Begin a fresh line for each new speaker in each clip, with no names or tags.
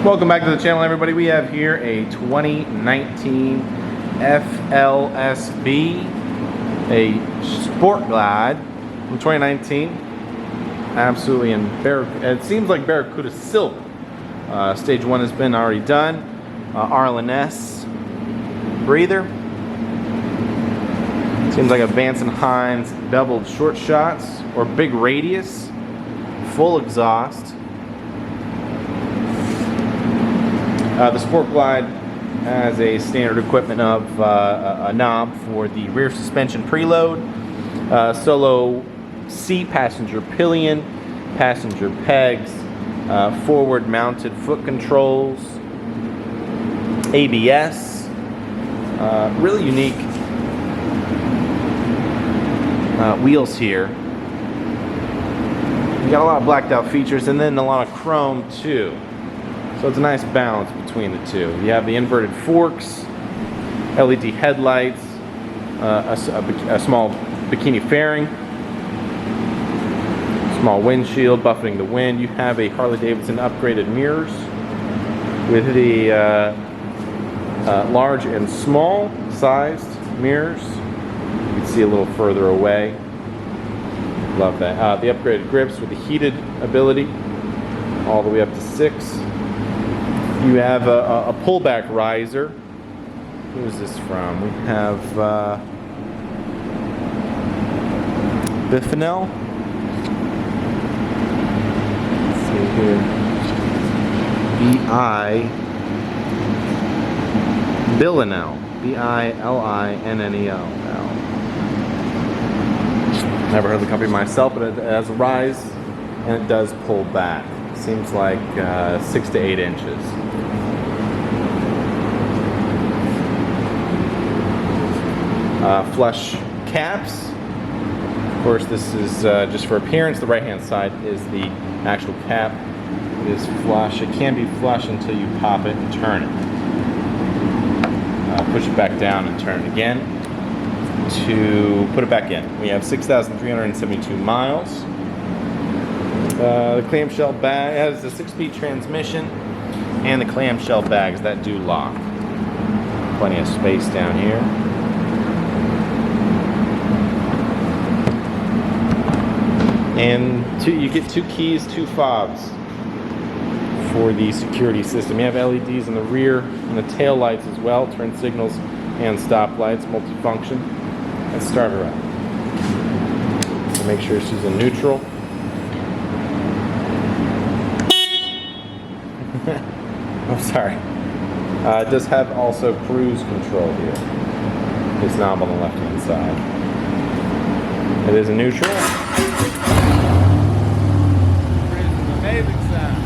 Welcome back to the channel, everybody. We have here a 2019 FLSB, a Sport Glide from 2019. Absolutely in it seems like Barracuda silver. Stage 1 has been already done. Arlen Ness breather. Seems like a Vance and Hines doubled short shots or big radius, full exhaust. The Sport Glide has a standard equipment of a knob for the rear suspension preload, solo seat, passenger pillion, passenger pegs, forward mounted foot controls, ABS, really unique wheels here. You got a lot of blacked out features and then a lot of chrome too. So it's a nice balance between the two. You have the inverted forks, LED headlights, a small bikini fairing, small windshield buffeting the wind. You have a Harley-Davidson upgraded mirrors with the large and small sized mirrors. You can see a little further away. Love that. The upgraded grips with the heated ability all the way up to 6. You have a pullback riser. Who is this from? We have Biffinel. Let's see here. Billinell. Billinnell. Never heard of the company myself, but it has a rise and it does pull back. Seems like 6 to 8 inches. Flush caps. Of course, this is just for appearance. The right-hand side is the actual cap. It is flush. It can be flush until you pop it and turn it. Push it back down and turn it again to put it back in. We have 6,372 miles. The clamshell bag has a 6-speed transmission and the clamshell bags that do lock. Plenty of space down here. And you get 2 keys, 2 fobs for the security system. You have LEDs in the rear and the tail lights as well, turn signals and stop lights, multifunction. Let's start her up. So make sure she's in neutral. I'm sorry. It does have also cruise control here. This knob on the left-hand side. It is a neutral. Produces an amazing sound.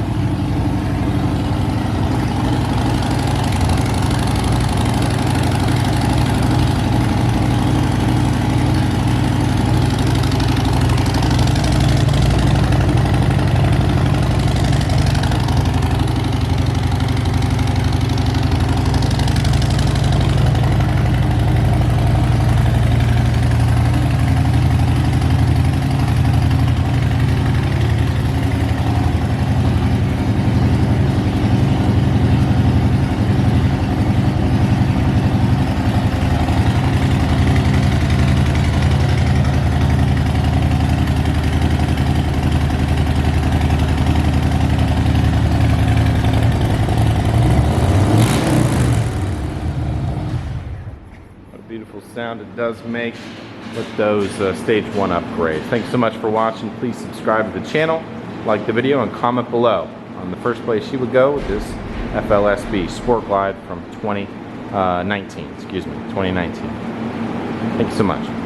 Beautiful sound it does make with those stage 1 upgrades. Thanks so much for watching. Please subscribe to the channel, like the video, and comment below on the first place you would go with this FLSB Sport Glide from 2019. Thank you so much.